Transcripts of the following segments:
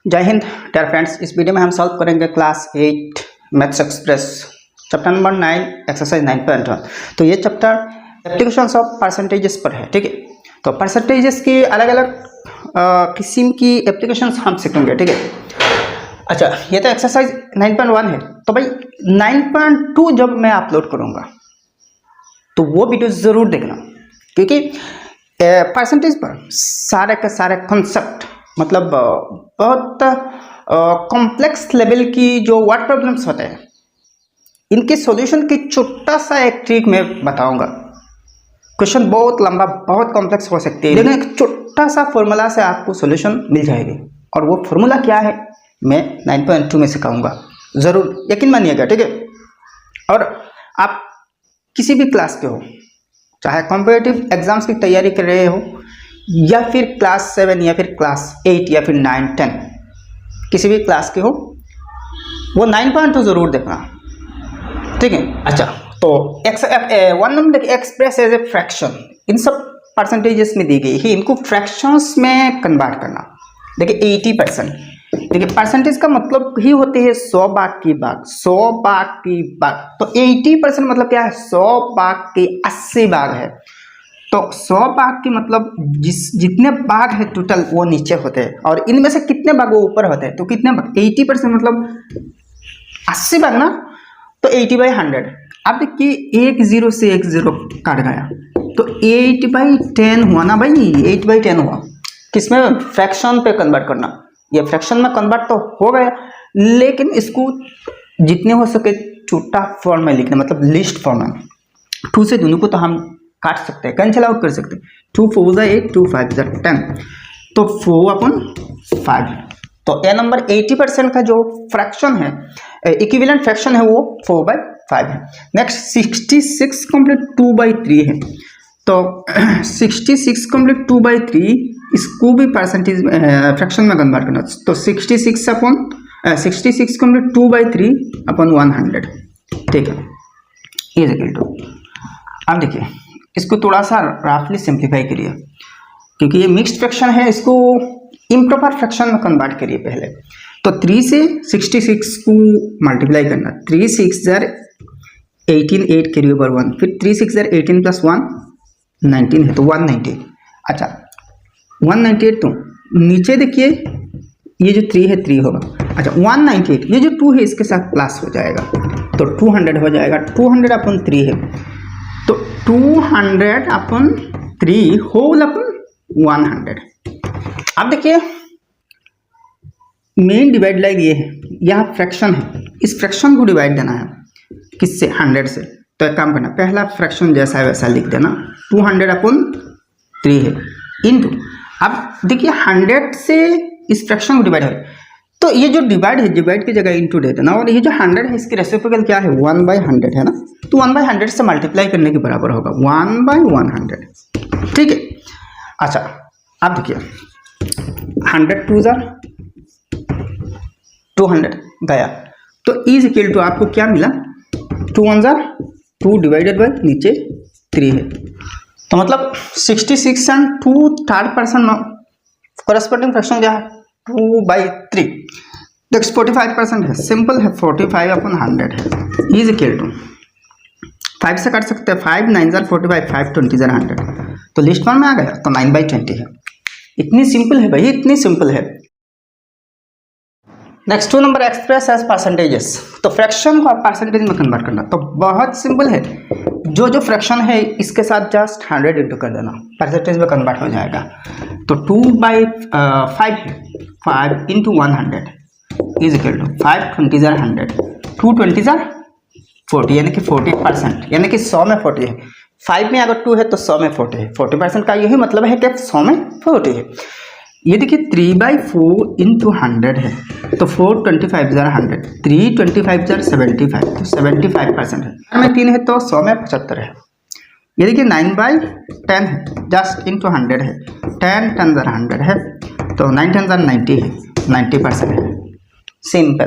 जय Hind dear friends. इस video में हम सॉल्व करेंगे class 8 maths express chapter number 9 exercise 9.1। तो ये चैप्टर एप्लीकेशंस ऑफ परसेंटेजेस पर है, ठीक है। तो परसेंटेजेस की अलग अलग किस्म की एप्लीकेशंस हम सीखेंगे, ठीक है। अच्छा, ये तो एक्सरसाइज 9.1 है। तो भाई 9.2 जब मैं अपलोड करूँगा तो वो वीडियो ज़रूर देखना, क्योंकि परसेंटेज पर सारे के सारे कॉन्सेप्ट मतलब बहुत कॉम्प्लेक्स लेवल की जो वर्ड प्रॉब्लम्स होते हैं, इनके सॉल्यूशन की छोटा सा एक ट्रिक मैं बताऊंगा। क्वेश्चन बहुत लंबा बहुत कॉम्प्लेक्स हो सकते हैं, लेकिन एक छोटा सा फॉर्मूला से आपको सॉल्यूशन मिल जाएगी। और वो फॉर्मूला क्या है मैं 9.2 में सिखाऊंगा, ज़रूर यकीन मानिएगा, ठीक है। और आप किसी भी क्लास के हो, चाहे कॉम्पिटिटिव एग्जाम्स की तैयारी कर रहे हो या फिर क्लास 7 या फिर क्लास 8 या फिर 9, 10, किसी भी क्लास के हो, वो 9.2 जरूर देखना, ठीक है। अच्छा, तो one number express as a fraction, इन सब परसेंटेजेस में दी गई है, इनको फ्रैक्शंस में कन्वर्ट करना। देखिए 80%, देखिए परसेंटेज का मतलब ही होती है 100 भाग की भाग, 100 भाग की भाग। तो 80% मतलब क्या है, 100 भाग के 80 भाग है। तो 100 भाग की मतलब जितने भाग है टोटल वो नीचे होते हैं, और इनमें से कितने भाग वो ऊपर होते हैं। तो कितने भाग, 80% मतलब 80 भाग ना, तो 80/100। अब देखिए एक 0 से एक 0 काट गया, तो 8/10 हुआ ना भाई, 8/10 हुआ। किसमें, फ्रैक्शन पे कन्वर्ट करना। ये फ्रैक्शन में कन्वर्ट तो हो गया, लेकिन इसको जितने हो सके छोटा फॉर्म में लिखना, मतलब लिस्ट फॉर्म में। 2 से दोनों को तो हम काट सकते हैं, कैंसिल आउट कर सकते हैं। 2 4 × 8, 2 5 × 10, तो 4/5। तो ए नंबर 80% का जो फ्रैक्शन है, इक्विवेलेंट फ्रैक्शन है, वो 4/5 है। नेक्स्ट 66 कंप्लीट 2/3 है। तो 66 कंप्लीट 2/3, इसको भी परसेंटेज फ्रैक्शन में कन्वर्ट करना। तो 66 कंप्लीट 2/3/100, ठीक है, इज इक्वल टू। अब देखिए इसको थोड़ा सा रफली सिंप्लीफाई करिए, क्योंकि ये मिक्स्ड फ्रैक्शन है, इसको इम्प्रॉपर फ्रैक्शन में कन्वर्ट करिए पहले। तो 3 से 66 को मल्टीप्लाई करना, 3 6 जार 18, 8 कैरी ओवर 1, फिर 3 6 जार 18 + 1 19 है, तो 198। अच्छा 198, तो नीचे देखिए ये जो 3 है 3 होगा। अच्छा 198, ये जो 2 है इसके साथ प्लस हो जाएगा, तो 200 हो जाएगा। 200/3 है, तो 200/3 होल अपन 100। अब देखिए मेन डिवाइड लाइन ये है, यहाँ फ्रैक्शन है, इस फ्रैक्शन को डिवाइड देना है किससे, 100 से। तो एक काम करना, पहला फ्रैक्शन जैसा है वैसा लिख देना, 200/3 है इनटू। अब देखिए 100 से इस फ्रैक्शन को डिवाइड है, तो ये जो डिवाइड है, डिवाइड की जगह इनटू दे देना। और ये जो 100 है इसकी रेसिप्रोकल क्या है, 1/100 है ना, तो 1/100 से मल्टीप्लाई करने के बराबर होगा 1/100, ठीक है। अच्छा अब देखिए 100 2 जार 200 गया, तो इज इक्वल टू आपको क्या मिला, 2 1 जार 2 डिवाइडेड बाई नीचे 3 है। तो मतलब 66 and 2 third person corresponding fraction क्या है, 2/3। तो 45% है, सिंपल है, 45/100 है, इज इक्वल टू 5 से काट सकते हैं, 5 9 जार 45, 5 20 जार 100, तो लिस्ट वन में आ गया, तो 9/20 है। इतनी सिंपल है भाई, इतनी सिंपल है। Next 2 number express as percentages. तो फ्रैक्शन को परसेंटेज में कन्वर्ट करना तो बहुत सिंपल है, जो फ्रैक्शन है इसके साथ जस्ट 100 इंटू कर देना, परसेंटेज में कन्वर्ट हो जाएगा। तो 2/5 है, 5 × 100 इज इक्वल टू 5 20 जार 100, 2 20 जार 40, यानी कि 40%, यानी कि 100 में 40 है। 5 में अगर 2 है तो 100 में 40 है, 40% का यही मतलब है कि 100 में 40 है। ये देखिए 3/4 × 100 है, तो 4 25 जार 100, 3 25 जार 75, तो 75% है। 4 में 3 है तो 100 में 75 है। ये देखिए 9/10 है, जस्ट × 100 है, 10 10 जार 100 है, तो 9 10 जार 90 है, 90% है, सिंपल।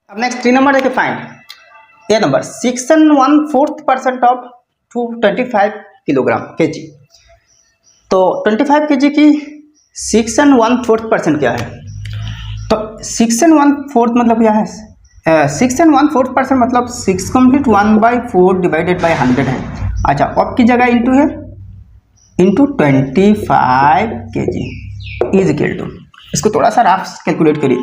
अब नेक्स्ट 3 नंबर देखिए find A number 6 1/4% of 225 kg। तो 25 kg की 6 1/4% क्या है? तो 6 1/4 मतलब क्या है? 6 1/4% मतलब 6 कंप्लीट 1/4 डिवाइडेड बाई 100 है। अच्छा, अब की जगह इंटू है, into 25 kg is equal to, इसको थोड़ा सा राफ कैलकुलेट करिए।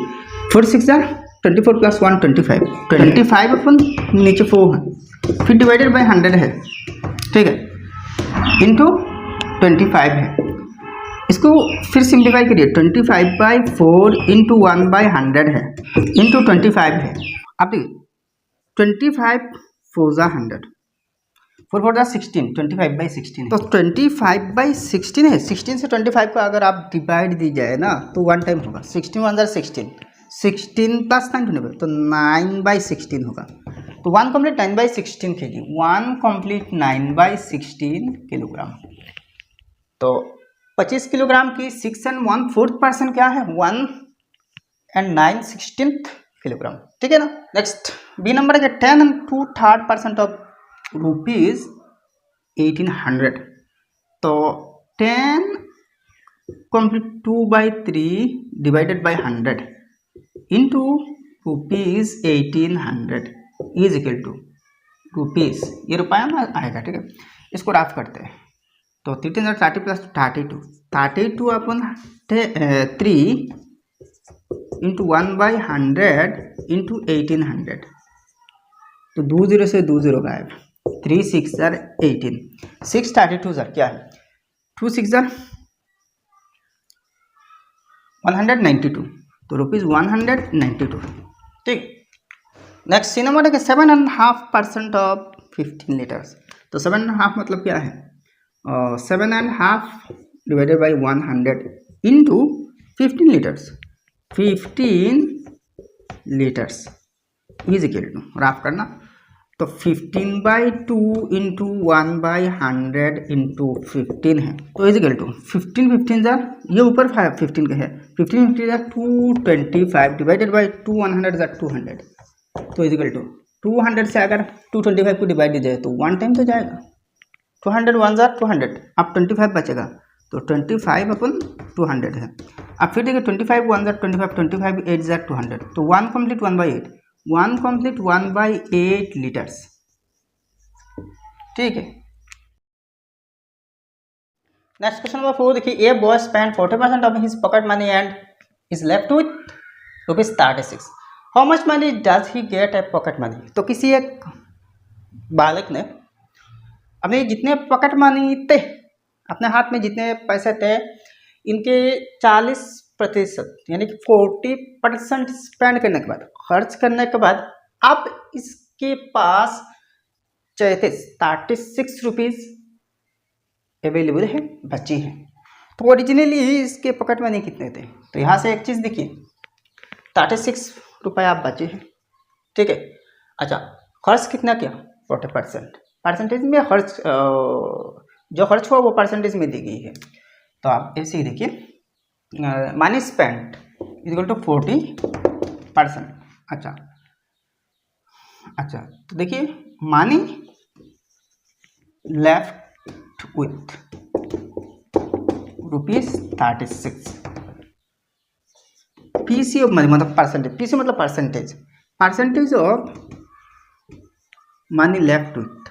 4 6 24 प्लस 1 25 अपन नीचे 4 है, फिर डिवाइडेड बाई 100 है, ठीक है, इंटू 25 है। इसको फिर सिंप्लीफाई करिए, 25/4 इंटू 1/100 है, इंटू 25 है। अब देखिए 25 4 100, 4 4 16, 25/16 तो 25/16 है। 16 से 25 को अगर आप डिवाइड दी जाए ना तो 1 टाइम होगा। 16 1 16, 16 प्लस 9 25 तो 9/16 होगा। तो 1 कंप्लीट 9/16 kg, 1 कंप्लीट 9/16 किलोग्राम। तो 25 किलोग्राम की 6 1/4% क्या है? 1 9/16 किलोग्राम, ठीक है ना। नेक्स्ट बी नंबर है 10 2/3% ऑफ रुपीज 1800। तो 10 complete 2/3 divided by 100 into rupees 1800 is equal to rupees, ये रुपया में आएगा, ठीक है। इसको राफ करते हैं तो 30 प्लस 32 अपन 3 इंटू 1/100 इंटू 1800, तो 2 0 से 2 0 गायब, 3 6 18, 6 32 क्या है? 2 6 192, तो रुपीज 192, ठीक। नेक्स्ट सी नंबर है 7.5% ऑफ 15 लीटर्स। तो 7.5 मतलब क्या है? 7.5 divided by 100 into 15 litres, 15 litres is equal to, rough करना तो 15/2 इंटू 1/100 इंटू 15 है, तो इज इक्वल टू 15 15 ये ऊपर 15 का है, 15 15 225 डिवाइडेड बाई 2 100 200, तो इज इक्वल टू 200 से अगर 225 को डिवाइड दी जाए तो 1 टाइम तो जाएगा, 200 1 200, अब 25 बचेगा, तो 25 अपन 200 है। अब फिर देखिए 25 1 25 25 8 200, तो 1 कंप्लीट 1/8, 1 कंप्लीट 1/8 लीटर्स, ठीक है। नेक्स्ट क्वेश्चन नंबर 4 देखिए, a boy spend 40% of his pocket money and is left with ₹36। How much money does he gate A pocket money? तो किसी एक बालक ने अपने जितने पॉकेट मनी थे, अपने हाथ में जितने पैसे थे, इनके 40% यानी कि 40% स्पेंड करने के बाद, खर्च करने के बाद, अब इसके पास 36 रुपीज अवेलेबल है, बची है। तो ओरिजिनली इसके पॉकेट मनी कितने थे? तो यहाँ से एक चीज़ देखिए, 36 रुपये आप बचे हैं, ठीक है। अच्छा, खर्च कितना किया? 40%, परसेंटेज में खर्च, जो खर्च हुआ वो परसेंटेज में दी गई है। तो आप ऐसे ही देखिए, मनी स्पेंड इक्वल टू 40%। अच्छा तो देखिए, money left with ₹36, PC of money मतलब परसेंटेज, पीसी मतलब percentage of money left with,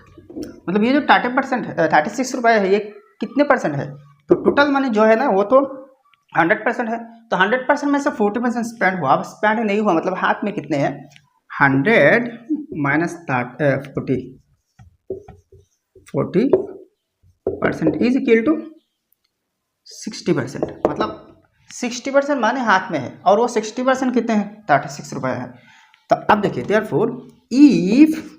मतलब ये जो 30% है, 36 रुपये है, ये कितने परसेंट है? तो टोटल मनी जो है ना वो तो 100% है, तो 100% में से 40% स्पेंड हुआ। अब स्पेंड नहीं हुआ मतलब हाथ में कितने हैं? 100 माइनस 40% इज इक्वल टू 60%, मतलब 60% माने हाथ में है, और वो 60% कितने हैं? 36 रुपये है। तो अब देखिए, therefore if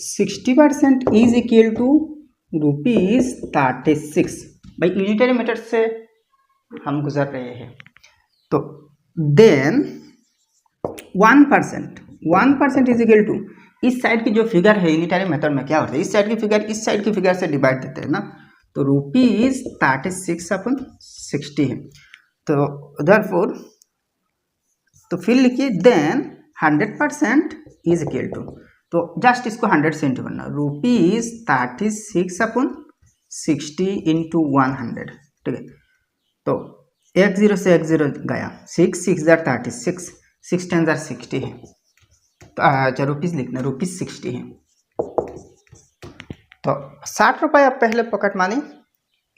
60% is equal to ₹36, भाई यूनिटरी मेथड से हम गुजर रहे हैं, तो देन 1% इज इक्वल टू, इस साइड की जो फिगर है यूनिटरी मेथड में क्या होता है, इस साइड की फिगर इस साइड की फिगर से डिवाइड देते हैं ना, तो ₹36/60 है। तो देयरफॉर, तो फिर लिखिए देन 100% इज इक्वल टू, तो जस्ट इसको 100 से इंटू करना, ₹36/60 इंटू 100, ठीक है। तो एक जीरो से एक जीरो गया, 6 6 जार 36, 6 10 जार 60 है। तो अच्छा रुपीज़ लिखना, रुपीज़ 60 है। तो 60 रुपये अब पहले पॉकेट मनी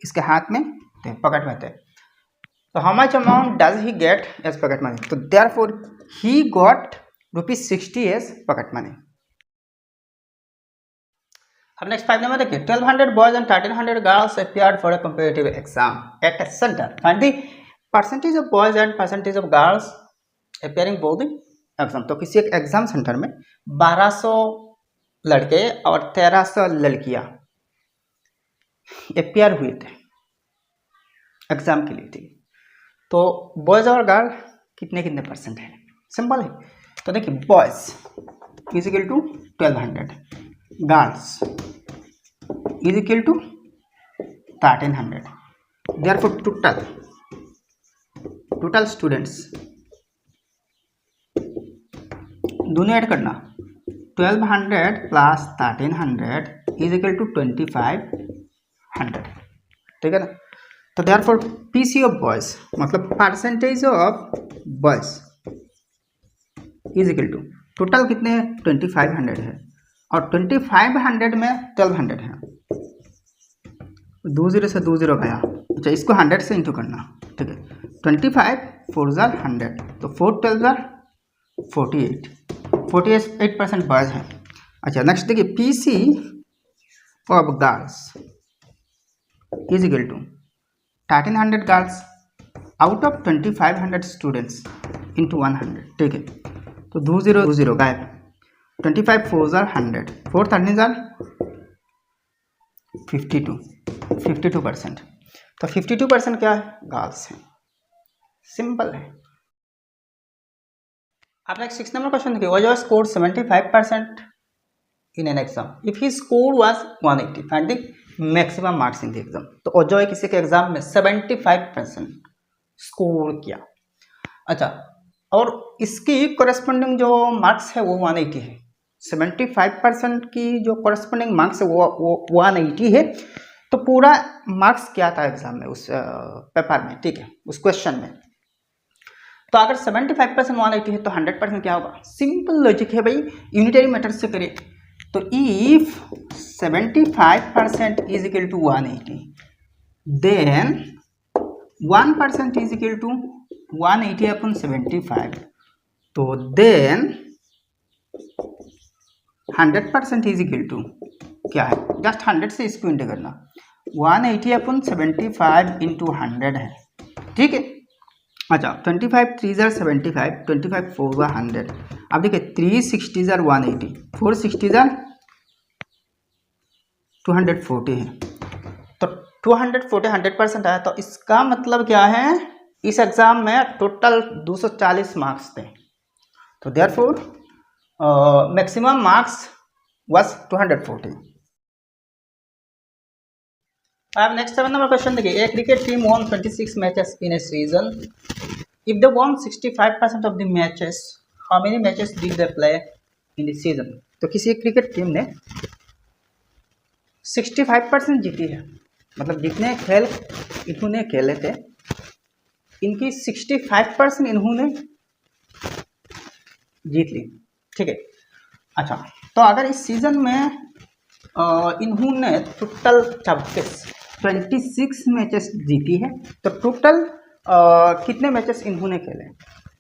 इसके हाथ में थे, पॉकेट में थे। तो how much amount does he get as pocket money? तो देयरफॉर ही गॉट रुपीज़ 60 एज पॉकेट मनी। अब नेक्स्ट 5 नंबर देखिए, 1200 boys and 1300 girls appeared for a competitive exam at a center. Find the percentage of boys and percentage of girls appearing both the exam. तो किसी एक exam centre में 1200 लड़के और 1300 लड़कियां अपियर हुए थे एग्जाम के लिए, ठीक। तो बॉयज और गर्ल कितने कितने परसेंट है? सिंपल है। तो देखिए boys is equal to 1200, girls is equal to 1300. Therefore total students दोनों ऐड करना, 1200 प्लस 1300 इज इक्वल टू 2500, ठीक है ना। तो therefore PC ऑफ बॉयज मतलब percentage of boys is equal to total कितने हैं 2500 है और 2500 में 1200 है, 2 जीरो से 2 जीरो गया। अच्छा इसको 100 से इंटू करना, ठीक है। 25 4 जार 100, तो 4 12 जार 48% बॉयज है। अच्छा नेक्स्ट देखिए PC of girls is equal to 1300 girls out of 2500 students into 100, ठीक है। तो 2 जीरो 2 जीरो गायब, 25 4 जार 100, 4 13 जार 52%। तो 52% क्या है? गर्ल्स है। सिंपल है। आप नेक्स्ट 6 नंबर क्वेश्चन देखिए, Ajay scored 75% in an exam if he score was 180, find the maximum marks in the exam. तो अजय किसी के एग्जाम में 75% स्कोर किया। अच्छा और इसकी कोरेस्पोंडिंग जो मार्क्स है वो 180 है। 75% की जो कोरेस्पोंडिंग मार्क्स है वो 180 है। तो पूरा मार्क्स क्या था एग्जाम में उस पेपर में, ठीक है, उस क्वेश्चन में। तो अगर 75% 180 है तो 100% क्या होगा? सिंपल लॉजिक है भाई, यूनिटरी मेथड से करिए। तो if 75% is equal to 180 then 1% is equal to 180 upon 75, तो देन 100% इज इक्वल टू क्या है? जस्ट 100 से इसको इंटू करना, 180 अपन 75 इंटू 100 है, ठीक है। अच्छा 25 3 जार 75, 25 4 जार 100। अब देखिए 360 जार 180, 460 जार 240 है। तो 240 100% आया। तो इसका मतलब क्या है? इस एग्जाम में टोटल 240 मार्क्स थे। तो देयरफॉर मैक्सिमम मार्क्स वाज 240। अब नेक्स्ट 7 नंबर क्वेश्चन देखिए, एक cricket team won 26 matches in A season. If they won 65% of the matches, how many matches did they play in the season? तो किसी एक cricket team ने 65% जीती है, मतलब जितने खेल इन्होंने खेले थे इनकी 65% इन्होंने जीत ली, ठीक है। अच्छा तो अगर इस सीजन में इन्होंने टोटल 26 मैचेस जीती है, तो टोटल कितने मैचेस इन्होंने खेले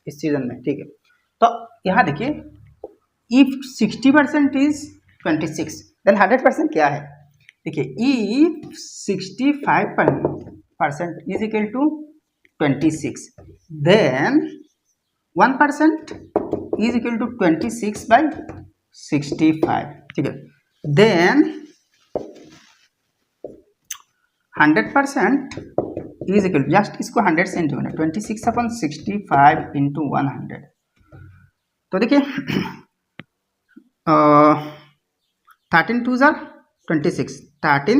इस सीजन में, ठीक है। तो यहाँ देखिए इफ 60% इज 26 देन 100% क्या है? देखिए if 65% is equal to 26 then 1% is equal to 26/65, ठीक है। देन 100% इज इक्वल, जस्ट इसको 100 से इंटू करना, 26/65 इंटू 100। तो देखिए 13 2 जार 26, 13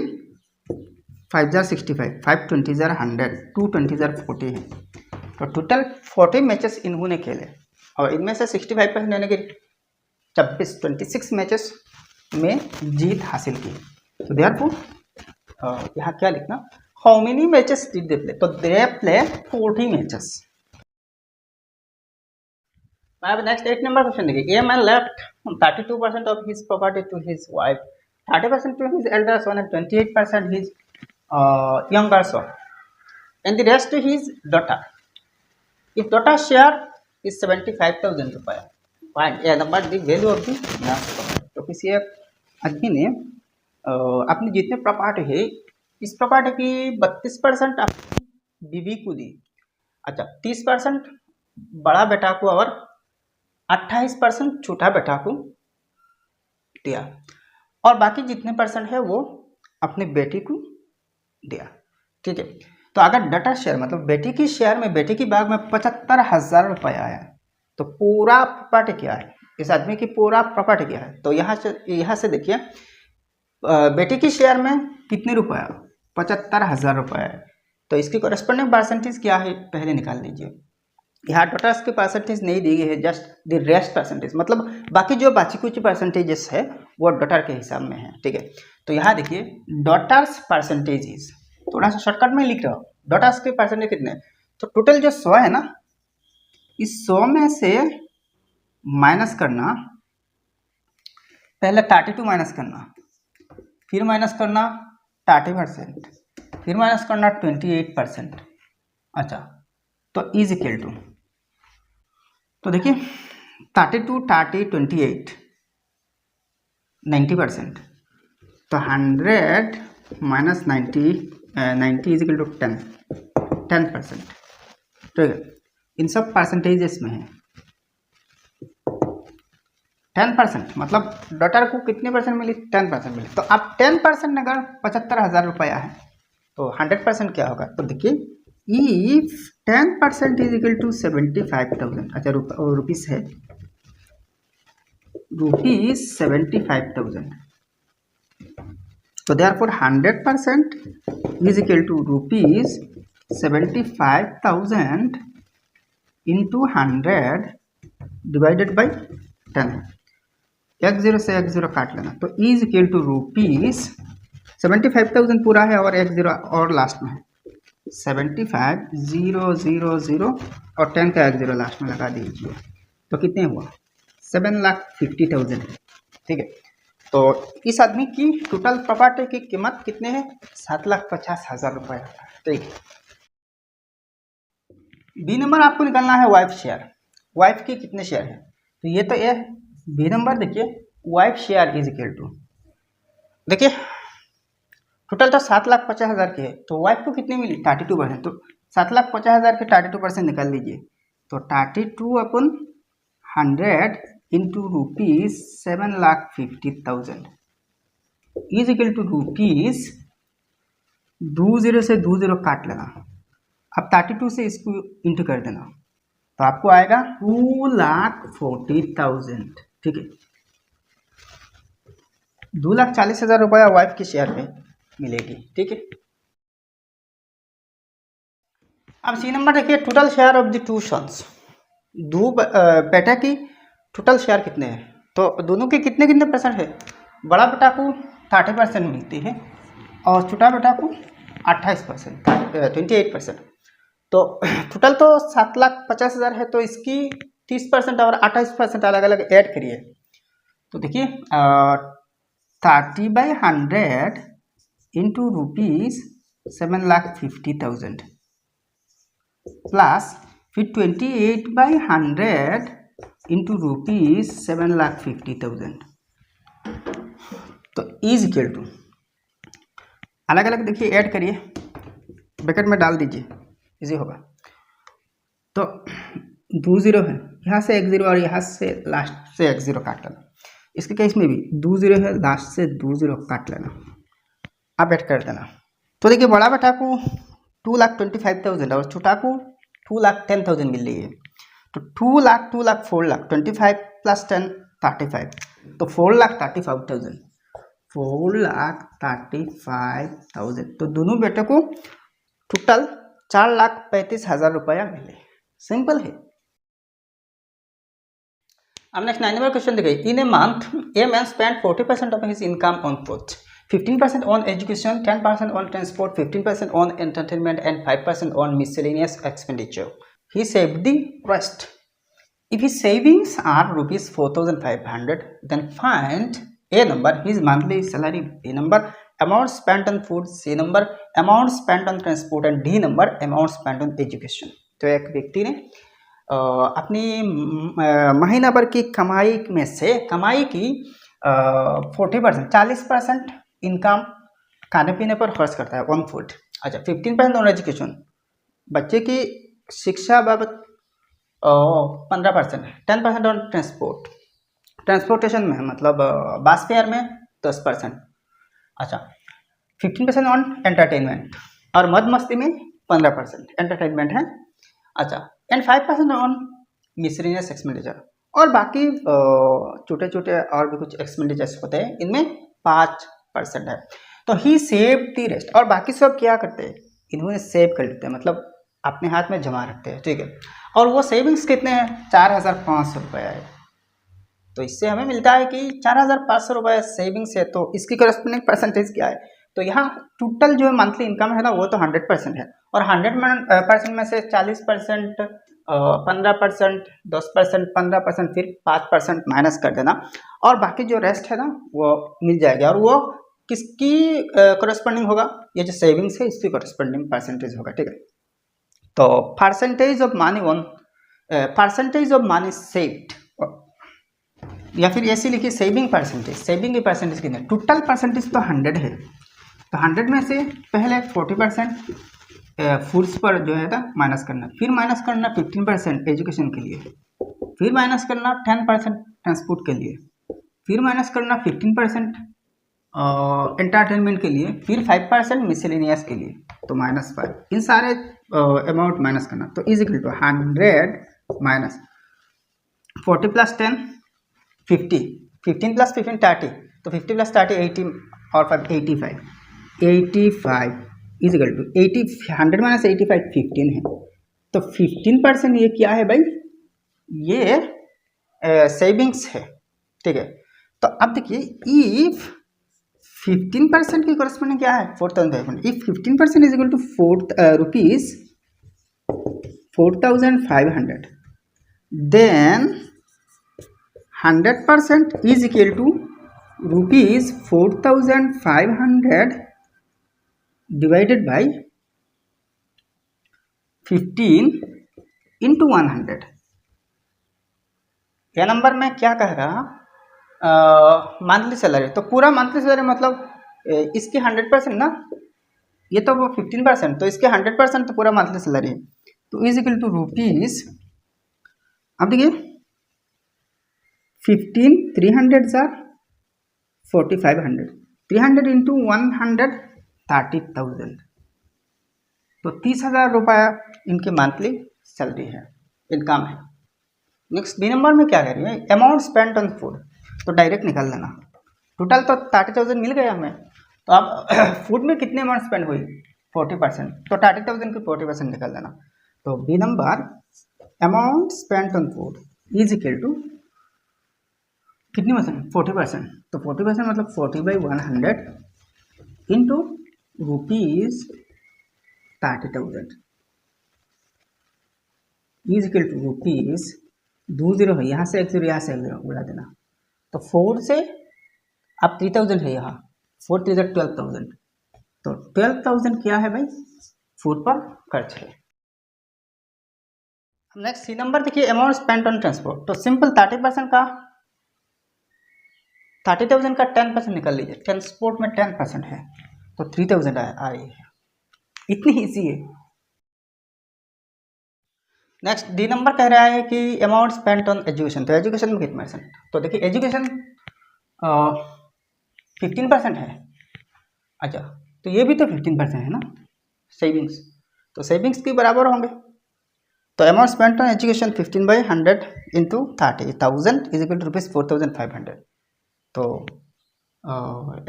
5 जार 65, 5 20 जार 100, 2 20 जार 40 है। तो टोटल 40 मैचेस इन्होंने खेले और इनमें से 65% यानी कि 26 मैचेस में जीत हासिल की। तो देयरफॉर यहाँ क्या लिखना, how many matches did they play? तो दे प्ले 40 मैचेस। अब नेक्स्ट 8 नंबर क्वेश्चन देखिए। A man left 32% of his property to his wife, 30% to his elder son and 28% his younger son, and the rest to his daughter. If daughter's share is 75,000 रुपया, find a number the value of the last property. तो किसी एक आदमी ने अपनी जितने property है, इस प्रॉपर्टी की 32% अपनी बीवी को दी, अच्छा 30% बड़ा बेटा को और 28% छोटा बेटा को दिया, और बाकी जितने परसेंट है वो अपनी बेटी को दिया। ठीक है, तो अगर डॉटर शेयर मतलब बेटी की शेयर में, बेटी की भाग में 75,000 रुपया आया, तो पूरा प्रॉपर्टी क्या है, इस आदमी की पूरा प्रॉपर्टी क्या है? तो यहाँ से देखिए बेटी की शेयर में कितने रुपया, 75,000 रुपया है, तो इसकी कॉरेस्पॉन्डिंग परसेंटेज क्या है पहले निकाल लीजिए। यहाँ डॉटर्स की परसेंटेज नहीं दी गई है, जस्ट द रेस्ट परसेंटेज, मतलब बाकी जो बाकी कुछ परसेंटेजेस है वो डॉटर के हिसाब में है। ठीक है, तो यहाँ देखिए डॉटर्स परसेंटेजेस, थोड़ा सा शॉर्टकट में लिख रहा हूँ, डॉटर्स के परसेंटेज कितने, तो टोटल जो 100 है ना, इस 100 में से माइनस करना, पहले 32 माइनस करना, फिर माइनस करना 30%, फिर माइनस करना 28%। अच्छा, तो इज इक्वल टू, तो देखिए 32, 30, 28 90%, तो 100 माइनस 90 इज इक्वल टू 10%। ठीक है, इन सब परसेंटेजेस में है 10%, मतलब डॉटर को कितने परसेंट मिली, 10% मिली। तो अब 10% अगर 75,000 रुपया है तो 100% क्या होगा, तो देखिए इफ 10% इज इक्वल टू 75,000, अच्छा रुपीस है, रुपीस 75,000, तो therefore 100% is equal to rupees 75,000 into 100 divided by 10, एक जीरो से एक जीरो काट लेना, तो इज इक्वल टू रुपीस 75,000 पूरा है और एक जीरो और लास्ट में है, 75,000 और 10 का एक जीरो लास्ट में लगा दीजिए, तो कितने हुआ 7,50,000। ठीक है, तो इस आदमी की टोटल प्रॉपर्टी की कीमत कितने है, 7,50,000 रुपये। ठीक है, बी नंबर आपको निकालना है वाइफ शेयर, वाइफ की कितने शेयर है, तो ये तो ये बी नंबर देखिए, wife share is equal to, देखिए टोटल तो 7,50,000 की है, तो वाइफ को कितनी मिली 32%, तो 7,50,000 के 32% निकाल लीजिए, तो 32/100 into rupees 7,50,000 is equal to rupees 20 से 20 काट लेना, अब 32 से इसको इंटू कर देना, तो आपको आएगा 2,40,000। ठीक है, 2,40,000 रुपया वाइफ की शेयर में मिलेगी। ठीक है, अब सी नंबर देखिए, total share of the two sons, दो बेटा की टोटल शेयर कितने हैं, तो दोनों के कितने कितने परसेंट है, बड़ा बेटा को 30% मिलती है और छोटा बेटा को 28%, 28%, तो टोटल तो 7,50,000 है, तो इसकी 30% और 28% अलग अलग ऐड करिए, तो देखिए 30/100 इंटू रुपीज 7,50,000 प्लस फिर 28/100 इंटू रुपीज 7,50,000, तो इज इक्वल टू, अलग अलग देखिए ऐड करिए, ब्रैकेट में डाल दीजिए, इजी होगा, तो 2 0 है, यहाँ से 1 0 और यहाँ से लास्ट से 1 0 काट लेना, इसके केस में भी 2 0 है, लास्ट से 2 0 काट लेना, आप ऐड कर देना, तो देखिए बड़ा बेटा को 2,25,000 और छोटा को 2,10,000 मिल रही है, तो 2 लाख 2 लाख 4 लाख 25 प्लस 10 35, तो 4,35,000, 4,35,000, तो दोनों बेटे को टोटल 4,35,000 रुपया मिले, सिंपल है। अब नेक्स्ट 9 नंबर क्वेश्चन देखिए, in a month a man spend 40% of his income on cloth, 15% on education, 10% on transport, 15% on entertainment, and 5% on miscellaneous expenditure. He saved the rest. If his savings are rupees 4,500, then find A number his monthly salary, B number amount spent on food, C number amount spent on transport, and D number amount spent on education. तो एक व्यक्ति ने अपनी महीना भर की कमाई में से कमाई की 40% 40% इनकम खाने पीने पर खर्च करता है ऑन फूड। अच्छा, 15% ऑन एजुकेशन, बच्चे की शिक्षा बाबत 15%, 10% ऑन ट्रांसपोर्ट, ट्रांसपोर्टेशन में मतलब बस फेयर में 10%। अच्छा, 15% ऑन एंटरटेनमेंट और मद मस्ती में 15% एंटरटेनमेंट है। अच्छा, एंड 5% ऑन मिसलेनियस एक्सपेंडिचर, और बाकी छोटे छोटे और भी कुछ एक्सपेंडिचर्स होते हैं, इनमें 5% है। तो ही सेव द रेस्ट, और बाकी सब क्या करते हैं, इन्होंने सेव कर लेते हैं, मतलब अपने हाथ में जमा रखते हैं, ठीक है। और वो सेविंग्स कितने हैं, 4,500 रुपये है। तो इससे हमें मिलता है कि 4,500 रुपये सेविंग्स है, तो इसकी करस्पॉन्डिंग परसेंटेज क्या है। तो यहाँ टोटल जो मंथली इनकम है ना, वो तो 100% है, और 100% में से 40%, 15%, 10%, 15%, फिर 5% माइनस कर देना, और बाकी जो रेस्ट है ना वो मिल जाएगा, और वो किसकी करस्पॉन्डिंग होगा, ये जो सेविंग्स है इसकी करस्पॉन्डिंग परसेंटेज होगा, ठीक है। तो percentage of money on percentage of money saved, या फिर ऐसी लिखिए सेविंग परसेंटेज। सेविंग की परसेंटेज कितनी है, टोटल परसेंटेज तो 100 है, तो 100 में से पहले 40% फूड्स पर जो है ना माइनस करना, फिर माइनस करना 15% एजुकेशन के लिए, फिर माइनस करना 10% ट्रांसपोर्ट के लिए, फिर माइनस करना 15% एंटरटेनमेंट के लिए, फिर 5% मिसलेनियस के लिए, तो -5। इन सारे अमाउंट माइनस करना, तो इज इक्वल टू 100 माइनस 40 + 10 50, 15 + 15 30, तो 50 + 30 80, और 5 85, 85 इज इक्वल टू 80, 100 माइनस 85 15 है। तो 15% ये क्या है भाई, ये सेविंग्स है, ठीक है। तो अब देखिए, इफ 15% की करस्पॉन्डिंग क्या है, 4,500, if 15% is equal to rupees 4,500, then 100% is equal to rupees 4,500 divided by 15 into 100। यह नंबर में क्या कह रहा, मंथली सैलरी, तो पूरा मंथली सैलरी मतलब इसकी 100% ना, ये तो वो 15%, तो इसके 100% तो पूरा मंथली सैलरी है, तो इज इक्वल टू रुपीज, अब देखिए 15 300 जार 4,500, 300 इंटू 100 30,000, तो 30,000 रुपया इनकी मंथली सैलरी है, इनकम है। नेक्स्ट बी नंबर में क्या कह रही है, अमाउंट स्पेंट ऑन फूड, तो डायरेक्ट निकाल लेना, टोटल तो 30,000 मिल गया हमें, तो अब फूड में कितने अमाउंट स्पेंड हुई, 40%, तो 30,000 की 40% निकाल देना। तो B number amount spent on food is equal to कितनी परसेंट, 40%, तो 40% मतलब 40/100 into rupees 30,000 is equal to rupees, 2 0 है, यहाँ से 1 0, यहाँ से 1 0 उड़ा देना, तो 4 से अब 3,000 है, यहाँ 4 3 12,000, तो 12,000 क्या है भाई, फूड पर खर्च है। नेक्स्ट सी नंबर देखिए, अमाउंट स्पेंट ऑन ट्रांसपोर्ट, तो सिंपल 30% का 30,000 का 10% निकाल लीजिए, ट्रांसपोर्ट में 10% है, तो 3,000 आ रही है, इतनी ईजी है। नेक्स्ट डी नंबर कह रहा है कि अमाउंट स्पेंट ऑन एजुकेशन, तो एजुकेशन में कितना परसेंट, तो देखिए एजुकेशन 15% है। अच्छा, तो ये भी तो 15% है ना सेविंग्स, तो सेविंग्स के बराबर होंगे, तो amount spent on education 15/100 into 30,000 is equal to rupees 4,500, तो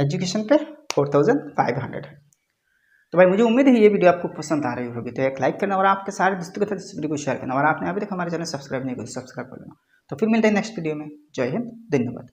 एजुकेशन पे 4,500 है। तो भाई मुझे उम्मीद है ये वीडियो आपको पसंद आ रही होगी, तो एक लाइक करना और आपके सारे दोस्तों के साथ इस वीडियो को शेयर करना, और आपने अभी तक हमारे चैनल सब्सक्राइब नहीं किया तो सब्सक्राइब कर लेना। तो फिर मिलते हैं नेक्स्ट वीडियो में। जय हिंद, धन्यवाद।